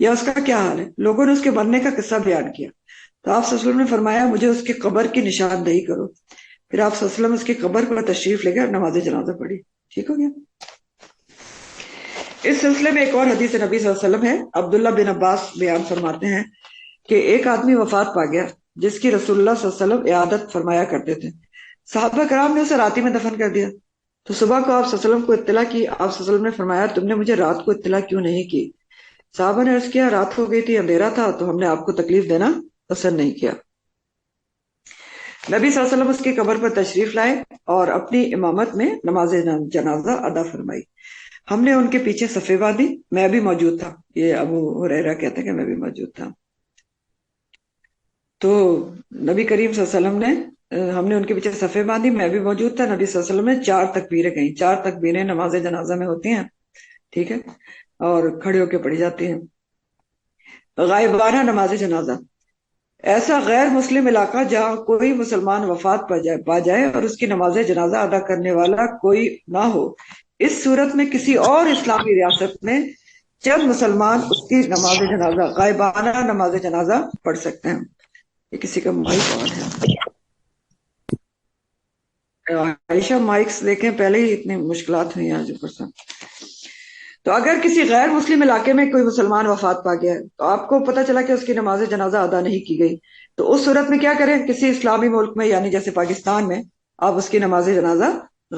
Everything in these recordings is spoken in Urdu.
یا اس کا کیا حال ہے؟ لوگوں نے اس کے مرنے کا قصہ بیان کیا تو آپ صلی اللہ علیہ وسلم نے فرمایا مجھے اس کی قبر کی نشاندہی کرو. پھر آپ صلی اللہ علیہ وسلم اس کی قبر پر تشریف لے گئے اور نماز جنازہ پڑھی. ٹھیک ہو گیا. اس سلسلے میں ایک اور حدیث نبی صلی اللہ علیہ وسلم ہے. عبداللہ بن عباس بیان فرماتے ہیں کہ ایک آدمی وفات پا گیا جس کی رسول اللہ صلی اللہ علیہ وسلم عیادت فرمایا کرتے تھے. صحابہ کرام نے اسے رات ہی میں دفن کر دیا. تو صبح کو آپ صلی اللہ علیہ وسلم کو اطلاع کی. آپ صلی اللہ علیہ وسلم نے فرمایا تم نے مجھے رات کو اطلاع کیوں نہیں کی؟ صحابہ نے عرض کیا رات ہو گئی تھی، اندھیرا تھا، تو ہم نے آپ کو تکلیف دینا پسند نہیں کیا. نبی صلی اللہ علیہ وسلم اس کی قبر پر تشریف لائے اور اپنی امامت میں نماز جنازہ ادا فرمائی. ہم نے ان کے پیچھے صفیں باندھی، میں بھی موجود تھا. یہ ابو ہریرہ کہتے ہیں کہ میں بھی موجود تھا. تو نبی کریم صلی اللہ علیہ وسلم نے ہم نے ان کے پیچھے صفیں باندھی، میں بھی موجود تھا. نبی صلی اللہ علیہ وسلم نے 4 تکبیریں کہیں. 4 تکبیریں نماز جنازہ میں ہوتی ہیں، ٹھیک ہے، اور کھڑے ہو کے پڑھی جاتی ہیں. غائبانہ نماز جنازہ، ایسا غیر مسلم علاقہ جہاں کوئی مسلمان وفات پا جائے اور اس کی نماز جنازہ ادا کرنے والا کوئی نہ ہو. اس صورت میں کسی اور اسلامی ریاست میں چند مسلمان اس کی نماز جنازہ، غائبانہ نماز جنازہ پڑھ سکتے ہیں. یہ کسی کا مائک آن ہے. عائشہ مائکس دیکھیں، پہلے ہی اتنی مشکلات ہوئی ہیں آج اوپر سے. تو اگر کسی غیر مسلم علاقے میں کوئی مسلمان وفات پا گیا ہے تو آپ کو پتہ چلا کہ اس کی نماز جنازہ ادا نہیں کی گئی، تو اس صورت میں کیا کریں؟ کسی اسلامی ملک میں یعنی جیسے پاکستان میں آپ اس کی نماز جنازہ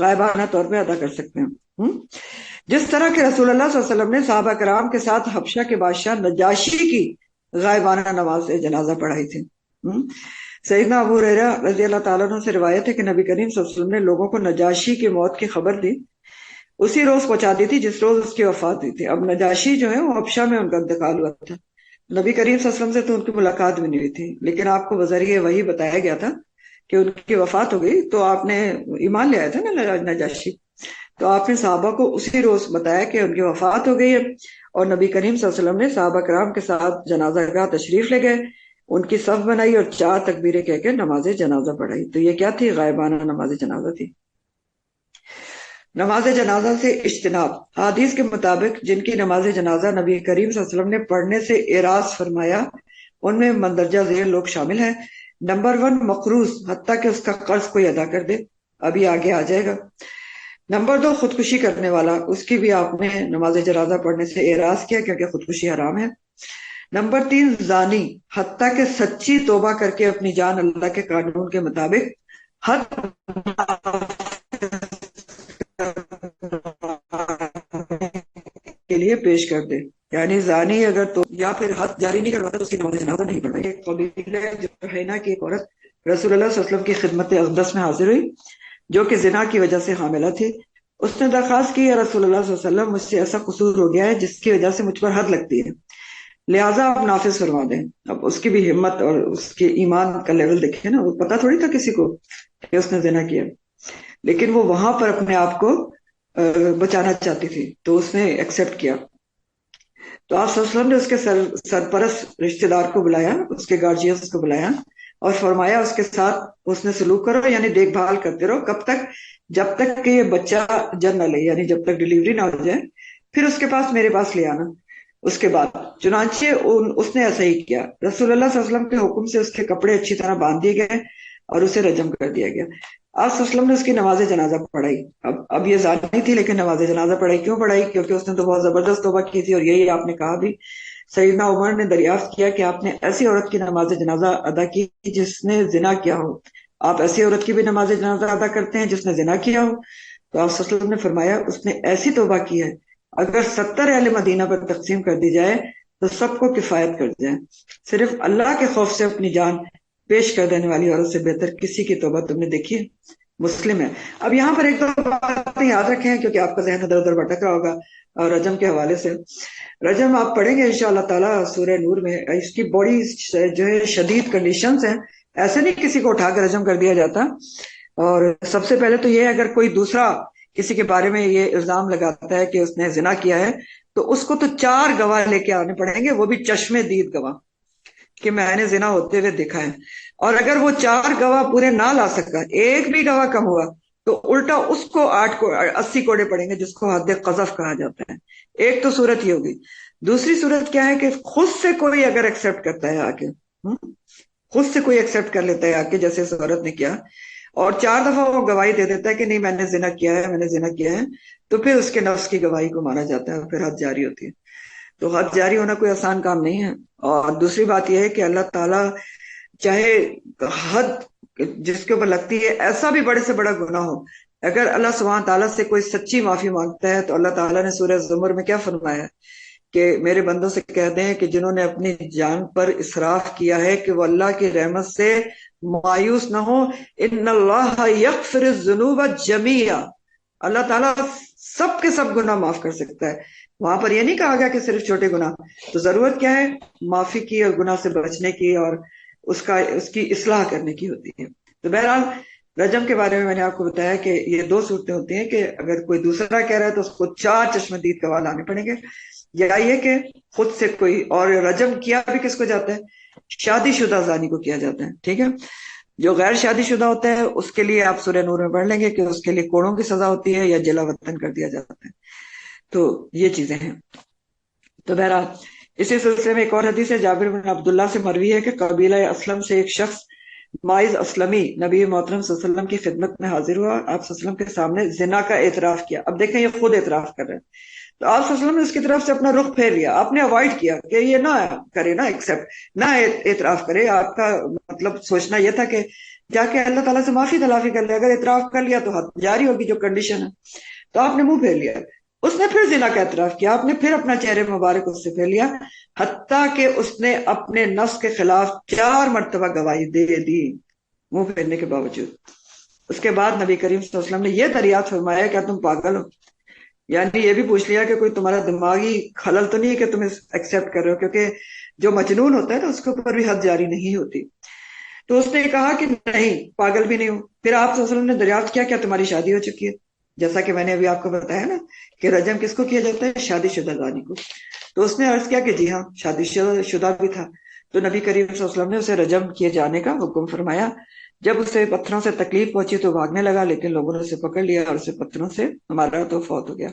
غائبانہ طور پہ ادا کر سکتے ہیں. جس طرح کہ رسول اللہ صلی اللہ علیہ وسلم نے صحابہ کرام کے ساتھ حبشہ کے بادشاہ نجاشی کی غائبانہ نماز جنازہ پڑھائی تھی. سیدنا ابو ہریرہ رضی اللہ تعالیٰ عنہ سے روایت ہے کہ نبی کریم صلی اللہ علیہ وسلم نے لوگوں کو نجاشی کی موت کی خبر دی، اسی روز پہنچا دی تھی جس روز اس کی وفات ہوئی تھی. اب نجاشی جو ہے وہ حبشہ میں ان کا انتقال ہوا تھا. نبی کریم صلی اللہ علیہ وسلم سے تو ان کی ملاقات بھی نہیں ہوئی تھی، لیکن آپ کو بذریعہ وہی بتایا گیا تھا کہ ان کی وفات ہو گئی. تو آپ نے ایمان لے آیا تھا نا نجاشی، تو آپ نے صحابہ کو اسی روز بتایا کہ ان کی وفات ہو گئی ہے. اور نبی کریم صلی اللہ علیہ وسلم نے صحابہ کرام کے ساتھ جنازہ گاہ تشریف لے گئے، ان کی صف بنائی اور 4 تکبیریں کہہ کے نماز جنازہ پڑھائی. تو یہ کیا تھی؟ غائبانہ نماز جنازہ تھی. نماز جنازہ سے اجتناب، حدیث کے مطابق جن کی نماز جنازہ نبی کریم صلی اللہ علیہ وسلم نے پڑھنے سے اعراض فرمایا ان میں مندرجہ ذیل لوگ شامل ہیں. نمبر 1 مقروض، حتیٰ کہ اس کا قرض کوئی ادا کر دے، ابھی آگے آ جائے گا. نمبر 2 خودکشی کرنے والا، اس کی بھی آپ نے نماز جنازہ پڑھنے سے اعراض کیا کیونکہ خودکشی حرام ہے. نمبر 3 زانی، حتیٰ کہ سچی توبہ کر کے اپنی جان اللہ کے قانون کے مطابق حد کے لیے پیش کر دے. یعنی زانی اگر تو یا پھر حد جاری نہیں کرواتا تو اس کی نماز جنازہ نہیں پڑھائی. ایک قبیلہ جوہینہ کی ایک عورت رسول اللہ صلی اللہ علیہ وسلم کی خدمت اقدس میں حاضر ہوئی جو کہ زنا کی وجہ سے حاملہ تھی. اس نے درخواست کی، یا رسول اللہ صلی اللہ علیہ وسلم مجھ سے ایسا قصور ہو گیا ہے جس کی وجہ سے مجھ پر حد لگتی ہے، لہٰذا آپ نافذ فرما دیں. اب اس کی بھی ہمت اور اس کے ایمان کا لیول دیکھیں نا، وہ پتہ تھوڑی تھا کسی کو کہ اس نے زنا کیا، لیکن وہ وہاں پر اپنے آپ کو بچانا چاہتی تھی تو اس نے ایکسپٹ کیا. تو آپ صلی اللہ علیہ وسلم نے اس کے سرپرست رشتہ دار کو بلایا، اس کے گارجینز کو بلایا اور فرمایا اس کے ساتھ اس نے سلوک کرو، یعنی دیکھ بھال کرتے رہو. کب تک؟ جب تک کہ یہ بچہ جن نہ لے، یعنی جب تک ڈیلیوری نہ ہو جائے، پھر اس کے پاس میرے پاس لے آنا. اس کے بعد چنانچہ اس نے ایسا ہی کیا. رسول اللہ صلی اللہ علیہ وسلم کے حکم سے اس کے کپڑے اچھی طرح باندھ دیے گئے اور اسے رجم کر دیا گیا. آپ صلی اللہ علیہ وسلم نے اس کی نماز جنازہ پڑھائی. اب یہ زانی تھی لیکن نماز جنازہ پڑھائی. کیوں پڑھائی؟ کیونکہ اس نے تو بہت زبردست توبہ کی تھی، اور یہی آپ نے کہا بھی. سیدنا عمر نے دریافت کیا کہ آپ نے ایسی عورت کی نماز جنازہ ادا کی جس نے زنا کیا ہو، آپ ایسی عورت کی بھی نماز جنازہ ادا کرتے ہیں جس نے زنا کیا ہو؟ تو آپ صلی اللہ علیہ وسلم نے فرمایا اس نے ایسی توبہ کی ہے اگر 70 اہل مدینہ پر تقسیم کر دی جائے تو سب کو کفایت کر جائے. صرف اللہ کے خوف سے اپنی جان پیش کر دینے والی عورت سے بہتر کسی کی توبہ تم نے دیکھی ہے؟ مسلم ہے. اب یہاں پر ایک دو باتیں یاد رکھیں کیونکہ آپ کا ذہن ادھر ادھر بھٹک رہا ہوگا. اور رجم کے حوالے سے، رجم آپ پڑھیں گے انشاءاللہ تعالیٰ سورہ نور میں. اس کی بڑی جو ہے شدید کنڈیشنز ہیں، ایسے نہیں کسی کو اٹھا کر رجم کر دیا جاتا. اور سب سے پہلے تو یہ اگر کوئی دوسرا کسی کے بارے میں یہ الزام لگاتا ہے کہ اس نے زنا کیا ہے تو اس کو تو 4 گواہ لے کے آنے پڑیں گے، وہ بھی چشمے دید گواہ کہ میں نے زنا ہوتے ہوئے دیکھا ہے. اور اگر وہ 4 گواہ پورے نہ لا سکا، ایک بھی گواہ کم ہوا تو الٹا اس کو 80 کوڑے پڑیں گے، جس کو حد قذف کہا جاتا ہے۔ ایک تو صورت یہ ہوگی۔ دوسری صورت کیا ہے کہ خود سے کوئی اگر ایکسپٹ کرتا ہے آ کے، خود سے کوئی ایکسپٹ کر لیتا ہے آ کے، جیسے اس عورت نے کیا، اور 4 دفعہ وہ گواہی دے دیتا ہے کہ نہیں میں نے زنا کیا ہے، میں نے زنا کیا ہے، تو پھر اس کے نفس کی گواہی کو مانا جاتا ہے اور پھر حد جاری ہوتی ہے۔ تو حد جاری ہونا کوئی آسان کام نہیں ہے۔ اور دوسری بات یہ ہے کہ اللہ تعالیٰ چاہے حد جس کے اوپر لگتی ہے ایسا بھی بڑے سے بڑا گناہ ہو، اگر اللہ سبحانہ تعالیٰ سے کوئی سچی معافی مانگتا ہے تو اللہ تعالیٰ نے سورہ زمر میں کیا فرمایا کہ میرے بندوں سے کہہ دیں کہ جنہوں نے اپنی جان پر اسراف کیا ہے کہ وہ اللہ کی رحمت سے مایوس نہ ہو، ان اللہ یغفر الذنوب جمیعا، اللہ تعالیٰ سب کے سب گناہ معاف کر سکتا ہے۔ وہاں پر یہ نہیں کہا گیا کہ صرف چھوٹے گناہ۔ تو ضرورت کیا ہے؟ معافی کی اور گناہ سے بچنے کی اور اس کی اصلاح کرنے کی ہوتی ہے۔ تو بہرحال رجم کے بارے میں نے آپ کو بتایا کہ یہ 2 صورتیں ہوتی ہیں کہ اگر کوئی دوسرا کہہ رہا ہے تو اس کو 4 چشم دید گواہ لانے پڑیں گے، یا یہ کہ خود سے کوئی، اور رجم کیا بھی کس کو جاتا ہے؟ شادی شدہ زانی کو کیا جاتا ہے، ٹھیک ہے۔ جو غیر شادی شدہ ہوتا ہے اس کے لیے آپ سورہ نور میں پڑھ لیں گے کہ اس کے لیے کوڑوں کی سزا ہوتی ہے یا جلا وطن کر دیا جاتا ہے۔ تو یہ چیزیں ہیں۔ تو بہرحال اسی سلسلے میں ایک اور حدیث ہے، جابر بن عبداللہ سے مروی ہے کہ قبیلہ اسلم سے ایک شخص مائز اسلمی نبی محترم صلی اللہ علیہ وسلم کی خدمت میں حاضر ہوا، آپ صلی اللہ علیہ وسلم کے سامنے زنا کا اعتراف کیا۔ اب دیکھیں یہ خود اعتراف کر رہے ہیں، تو آپ صلی اللہ علیہ وسلم نے اس کی طرف سے اپنا رخ پھیر لیا، آپ نے اوائڈ کیا کہ یہ نہ کرے، نہ ایکسپٹ، نہ اعتراف کرے۔ آپ کا مطلب سوچنا یہ تھا کہ جا کے اللہ تعالیٰ سے معافی تلافی کر لے، اگر اعتراف کر لیا تو حد جاری ہوگی جو کنڈیشن ہے۔ تو آپ نے منہ پھیر لیا، اس نے پھر زنا کا اعتراف کیا، آپ نے پھر اپنا چہرے مبارک اس سے پھیر لیا، حتیٰ کہ اس نے اپنے نفس کے خلاف 4 مرتبہ گواہی دے دی منہ پھیرنے کے باوجود۔ اس کے بعد نبی کریم صلی اللہ علیہ وسلم نے یہ دریافت فرمایا کیا تم پاگل ہو؟ یعنی یہ بھی پوچھ لیا کہ کوئی تمہارا دماغی خلل تو نہیں ہے کہ تم ایکسپٹ کر رہے ہو، کیونکہ جو مجنون ہوتا ہے نا اس کے اوپر بھی حد جاری نہیں ہوتی۔ تو اس نے کہا کہ نہیں، پاگل بھی نہیں ہوں۔ پھر آپ صلی اللہ علیہ وسلم نے دریافت کیا تمہاری شادی ہو چکی ہے؟ جیسا کہ میں نے ابھی آپ کو بتایا نا کہ رجم کس کو کیا جاتا ہے؟ شادی شدہ زانی کو۔ تو اس نے عرض کیا کہ جی ہاں، شادی شدہ بھی تھا۔ تو نبی کریم صلی اللہ علیہ وسلم نے اسے رجم کیے جانے کا حکم فرمایا۔ جب اسے پتھروں سے تکلیف پہنچی تو بھاگنے لگا، لیکن لوگوں نے اسے پکڑ لیا اور اسے پتھروں سے مارا تو فوت ہو گیا۔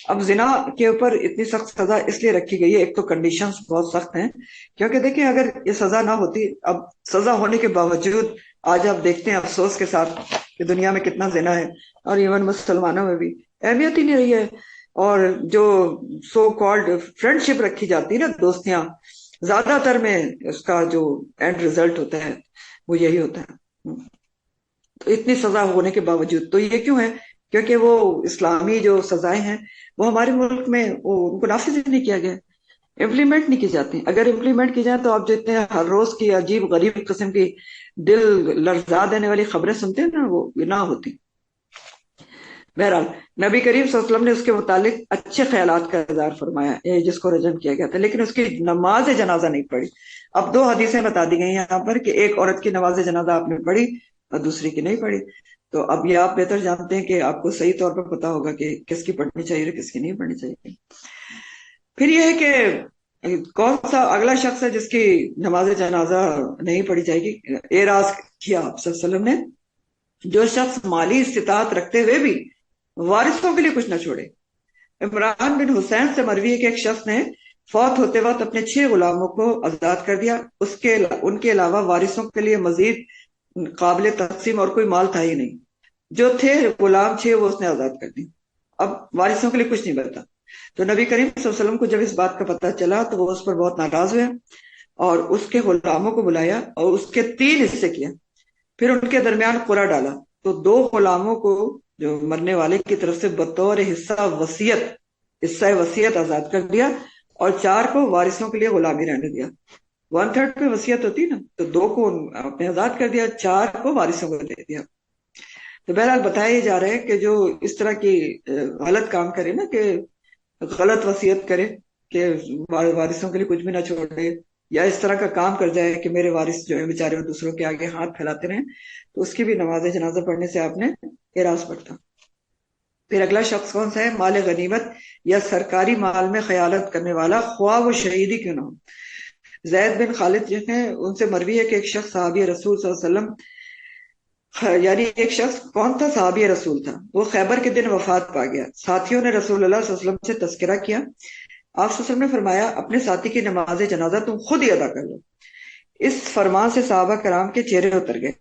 اب زنا کے اوپر اتنی سخت سزا اس لیے رکھی گئی ہے، ایک تو کنڈیشنز بہت سخت ہیں، کیونکہ دیکھیں اگر یہ سزا نہ ہوتی، اب سزا ہونے کے باوجود آج آپ دیکھتے ہیں افسوس کے ساتھ کہ دنیا میں کتنا زنا ہے، اور ایون مسلمانوں میں بھی اہمیت ہی نہیں رہی ہے۔ اور جو سو کالڈ فرینڈ شپ رکھی جاتی ہے نا، دوستیاں، زیادہ تر میں اس کا جو اینڈ ریزلٹ ہوتا ہے وہ یہی ہوتا ہے۔ تو اتنی سزا ہونے کے باوجود، تو یہ کیوں ہے؟ کیونکہ وہ اسلامی جو سزائیں ہیں وہ ہمارے ملک میں ان کو نافذ نہیں کیا گیا، امپلیمنٹ نہیں کی جاتی۔ اگر امپلیمنٹ کی جائے تو آپ جو اتنے ہر روز کی عجیب غریب قسم کی دل لرزا دینے والی خبریں سنتے ہیں نا، وہ نہ ہوتی۔ بہرحال نبی کریم صلی اللہ علیہ وسلم نے اس کے متعلق اچھے خیالات کا اظہار فرمایا، جس کو رجم کیا گیا تھا، لیکن اس کی نماز جنازہ نہیں پڑھی۔ اب 2 حدیثیں بتا دی گئی ہیں یہاں پر کہ ایک عورت کی نماز جنازہ آپ نے پڑھی اور دوسری کی نہیں پڑھی۔ تو اب یہ آپ بہتر جانتے ہیں کہ آپ کو صحیح طور پر پتا ہوگا کہ کس کی پڑھنی چاہیے اور کس کی نہیں پڑھنی چاہیے۔ پھر یہ ہے کہ کون سا اگلا شخص ہے جس کی نماز جنازہ نہیں پڑھی جائے گی؟ اعراض کیا آپ صلی اللہ علیہ وسلم نے، جو شخص مالی استطاعت رکھتے ہوئے بھی وارثوں کے لیے کچھ نہ چھوڑے۔ عمران بن حسین سے مروی ہے کہ ایک شخص نے فوت ہوتے وقت اپنے 6 غلاموں کو آزاد کر دیا، ان کے علاوہ وارثوں کے لیے مزید قابل تقسیم اور کوئی مال تھا ہی نہیں۔ جو تھے غلام 6 وہ اس نے آزاد کر دی، اب وارثوں کے لیے کچھ نہیں بچتا۔ تو نبی کریم صلی اللہ علیہ وسلم کو جب اس بات کا پتہ چلا تو وہ اس پر بہت ناراض ہوئے اور اس کے غلاموں کو بلایا اور اس کے 3 حصے کیا، پھر ان کے درمیان قرعہ ڈالا۔ تو 2 غلاموں کو جو مرنے والے کی طرف سے بطور حصہ وصیت آزاد کر دیا اور 4 کو وارثوں کے لیے غلامی رہنے دیا۔ 1/3 پہ وصیت ہوتی نا، تو 2 کو آپ نے آزاد کر دیا، 4 کو وارثوں کو دے دیا۔ تو بہرحال بتایا جا رہا ہے کہ جو اس طرح کی غلط کام کرے نا، کہ غلط وصیت کرے کہ وارثوں کے لیے کچھ بھی نہ چھوڑے، یا اس طرح کا کام کر جائے کہ میرے وارث جو ہے بیچارے دوسروں کے آگے ہاتھ پھیلاتے رہیں، تو اس کی بھی نماز جنازہ پڑھنے سے آپ نے اعراض پڑھتا۔ پھر اگلا شخص کون سا ہے؟ مال غنیمت یا سرکاری مال میں خیانت کرنے والا، خواہ وہ شہید ہی کیوں نہ ہو۔ زید بن خالد جو ہیں ان سے مروی ہے کہ ایک شخص صحابی رسول صلی اللہ علیہ وسلم یعنی ایک شخص کون تھا؟ صحابی رسول تھا، وہ خیبر کے دن وفات پا گیا۔ ساتھیوں نے رسول اللہ صلی اللہ علیہ وسلم سے تذکرہ کیا۔ آپ صلی اللہ علیہ وسلم نے فرمایا اپنے ساتھی کی نماز جنازہ تم خود ہی ادا کر لو۔ اس فرمان سے صحابہ کرام کے چہرے اتر گئے۔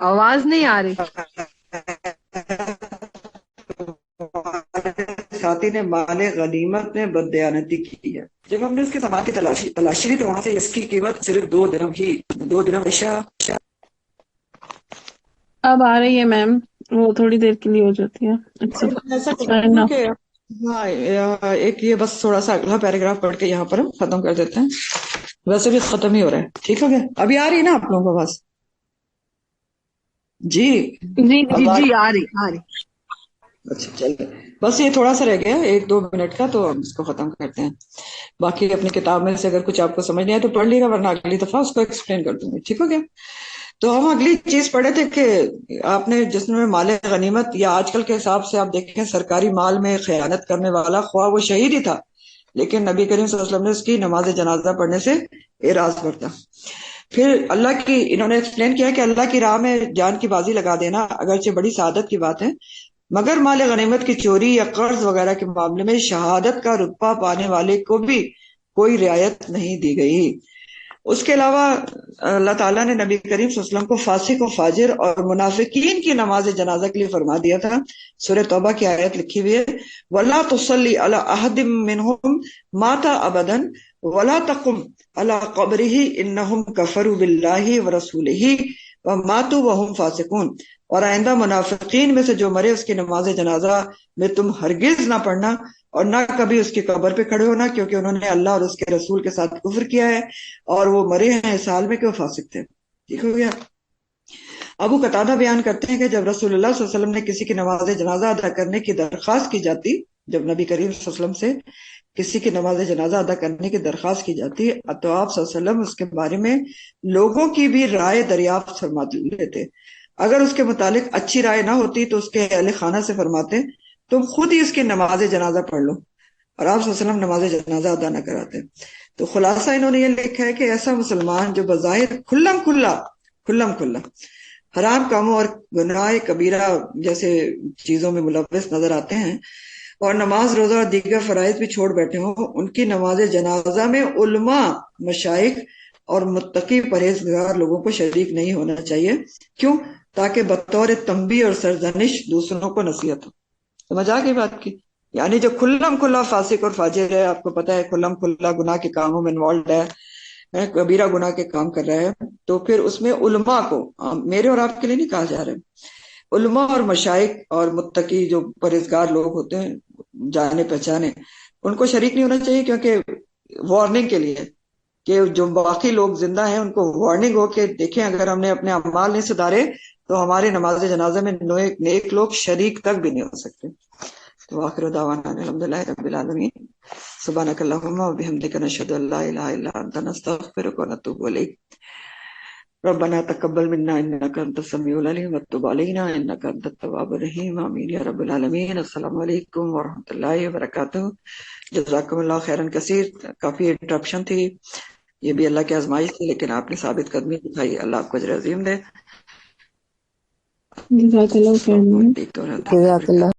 آواز نہیں آ رہی۔ ساتھی نے مال غنیمت میں بددیانتی کی ہے۔ جب ہم نے اس کے سامان کی تلاشی لی تو وہاں سے اس کی قیمت صرف 2 درہم ہی، 2 درہم عشاء۔ اب آ رہی ہے میم، وہ تھوڑی دیر کے لیے ہو جاتی ہے۔ ایسا Fair enough۔ کہ ہاں ایک یہ بس تھوڑا سا اگلا پیراگراف پڑھ کے یہاں پر ہم ختم کر دیتے ہیں، ویسے بھی ختم ہی ہو رہا ہے۔ ٹھیک ہو گیا؟ ابھی آ رہی ہے نا آپ لوگوں کو بس؟ جی جی جی آواز؟ جی آ رہی آ رہی۔ اچھا چلے، بس یہ تھوڑا سا رہ گیا 1-2 منٹ کا، تو ہم اس کو ختم کرتے ہیں۔ باقی اپنی کتاب میں سے اگر کچھ آپ کو سمجھ نہیں آئے تو پڑھ لیے گا، ورنہ اگلی دفعہ اس کو ایکسپلین کر دوں گی۔ ٹھیک ہو گیا؟ تو ہم اگلی چیز پڑھے تھے کہ آپ نے جس میں مال غنیمت، یا آج کل کے حساب سے آپ دیکھیں سرکاری مال میں خیانت کرنے والا خواہ وہ شہید ہی تھا، لیکن نبی کریم صلی اللہ علیہ وسلم نے اس کی نماز جنازہ پڑھنے سے اعراض برتا۔ پھر اللہ کی، انہوں نے ایکسپلین کیا کہ اللہ کی راہ میں جان کی بازی لگا دینا اگرچہ بڑی سعادت کی بات ہے، مگر مال غنیمت کی چوری یا قرض وغیرہ کے معاملے میں شہادت کا رتبہ پانے والے کو بھی کوئی رعایت نہیں دی گئی۔ اس کے علاوہ اللہ تعالیٰ نے نبی کریم صلی اللہ علیہ وسلم کو فاسق و فاجر اور منافقین کی نماز جنازہ کے لیے فرما دیا تھا۔ سورہ توبہ کی آیت لکھی ہوئی ہے، وَلَا تُصَلِّ عَلَىٰ أَحَدٍ مِّنْهُمْ مَاتَ أَبَدًا وَلَا تَقُمْ عَلَىٰ قَبْرِهِ إِنَّهُمْ كَفَرُوا بِاللَّهِ وَرَسُولِهِ وَمَاتُوا وَهُمْ فَاسِقُونَ۔ اور آئندہ منافقین میں سے جو مرے اس کی نماز جنازہ میں تم ہرگز نہ پڑھنا، اور نہ کبھی اس کی قبر پہ کھڑے ہونا، کیونکہ انہوں نے اللہ اور اس کے رسول کے ساتھ کفر کیا ہے اور وہ مرے ہیں اس حال میں کہ وہ فاسق تھے۔ ٹھیک ہو گیا؟ ابو قتادہ بیان کرتے ہیں کہ جب رسول اللہ صلی اللہ علیہ وسلم نے کسی کی نماز جنازہ ادا کرنے کی درخواست کی جاتی، جب نبی کریم صلی اللہ علیہ وسلم سے کسی کی نماز جنازہ ادا کرنے کی درخواست کی جاتی تو آپ صلی اللہ علیہ وسلم اس کے بارے میں لوگوں کی بھی رائے دریافت فرما لیتے۔ اگر اس کے متعلق اچھی رائے نہ ہوتی تو اس کے اہل خانہ سے فرماتے تم خود ہی اس کی نماز جنازہ پڑھ لو، اور آپ صلی اللہ علیہ وسلم نماز جنازہ ادا نہ کراتے۔ تو خلاصہ انہوں نے یہ لکھا ہے کہ ایسا مسلمان جو بظاہر کھلم کھلا حرام کاموں اور گناہ کبیرہ جیسے چیزوں میں ملوث نظر آتے ہیں، اور نماز روزہ اور دیگر فرائض بھی چھوڑ بیٹھے ہوں، ان کی نماز جنازہ میں علماء، مشائخ اور متقی پرہیزگار لوگوں کو شریک نہیں ہونا چاہیے۔ کیوں؟ تاکہ بطور تنبیہ اور سرزنش دوسروں کو نصیحت ہو۔ سمجھ آ گئی بات کی؟ یعنی جو کھلم کھلا فاسق اور فاجر ہے، آپ کو پتہ ہے کھلم کھلا گناہ کے کاموں میں انوالوڈ ہے، کبیرہ گناہ کے کام کر رہا ہے، تو پھر اس میں علماء کو، میرے اور آپ کے لیے نہیں کہا جا رہا ہے، علماء اور مشائخ اور متقی جو پرہیزگار لوگ ہوتے ہیں جانے پہچانے، ان کو شریک نہیں ہونا چاہیے، کیونکہ وارننگ کے لیے کہ جو باقی لوگ زندہ ہیں ان کو وارننگ ہو کہ دیکھیں اگر ہم نے اپنے اعمال نہیں سدھارے تو ہمارے نماز جنازہ میں نیک لوگ شریک تک بھی نہیں ہو سکتے۔ تو آخر دعوانا الحمدللہ رب العالمین، سبحانک اللہم و بحمدک، نشہد ان لا الہ الا انت، نستغفرک و نتوب الیک، ربنا تقبل منا انک انت السمیع العلیم وتب علینا انک انت التواب الرحیم، آمین یا رب العالمین۔ السلام علیکم ورحمۃ اللہ وبرکاتہ۔ جزاکم اللہ خیرن کثیر۔ کافی انٹرپشن تھی، یہ بھی اللہ کی آزمائش تھی، لیکن آپ نے ثابت قدمی دکھائی، اللہ آپ کو اجر عظیم دے۔ جزاک اللہ خیر۔ السلام علیکم ورحمۃ اللہ جزاک اللہ۔ وبرکاتہ۔